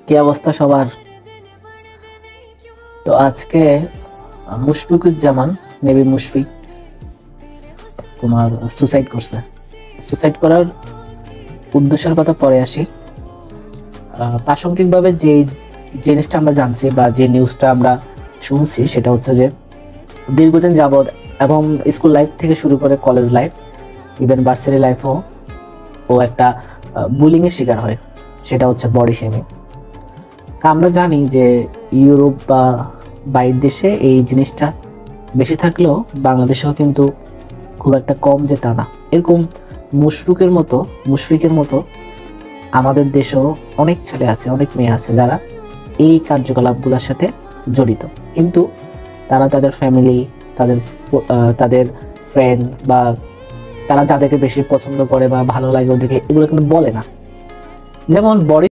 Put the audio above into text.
কি অবস্থা সবার? তো আজকে মুশফিকুজ্জামান, মেবি মুশফিক, তোমার সুসাইড করছে। সুসাইড করার উদ্দেশ্যের কথা পরে আসি। প্রাসঙ্গিকভাবে যে জিনিসটা আমরা জানছি বা যে নিউজটা আমরা শুনছি সেটা হচ্ছে যে দীর্ঘদিন যাবৎ এবং স্কুল লাইফ থেকে শুরু করে কলেজ লাইফ, ইভেন ভার্সিটি লাইফও ও একটা বুলিংয়ের শিকার হয়, সেটা হচ্ছে বডি শেমিং। তা আমরা জানি যে ইউরোপ বা বাইরের দেশে এই জিনিসটা বেশি থাকলেও বাংলাদেশেও কিন্তু খুব একটা কম যে তা না। এরকম মুশফিকের মতো আমাদের দেশেও অনেক ছেলে আছে, অনেক মেয়ে আছে যারা এই কার্যকলাপগুলোর সাথে জড়িত, কিন্তু তারা তাদের ফ্যামিলি, তাদের ফ্রেন্ড বা তারা যাদেরকে বেশি পছন্দ করে বা ভালো লাগে ওদেরকে এগুলো কিন্তু বলে না। যেমন বডি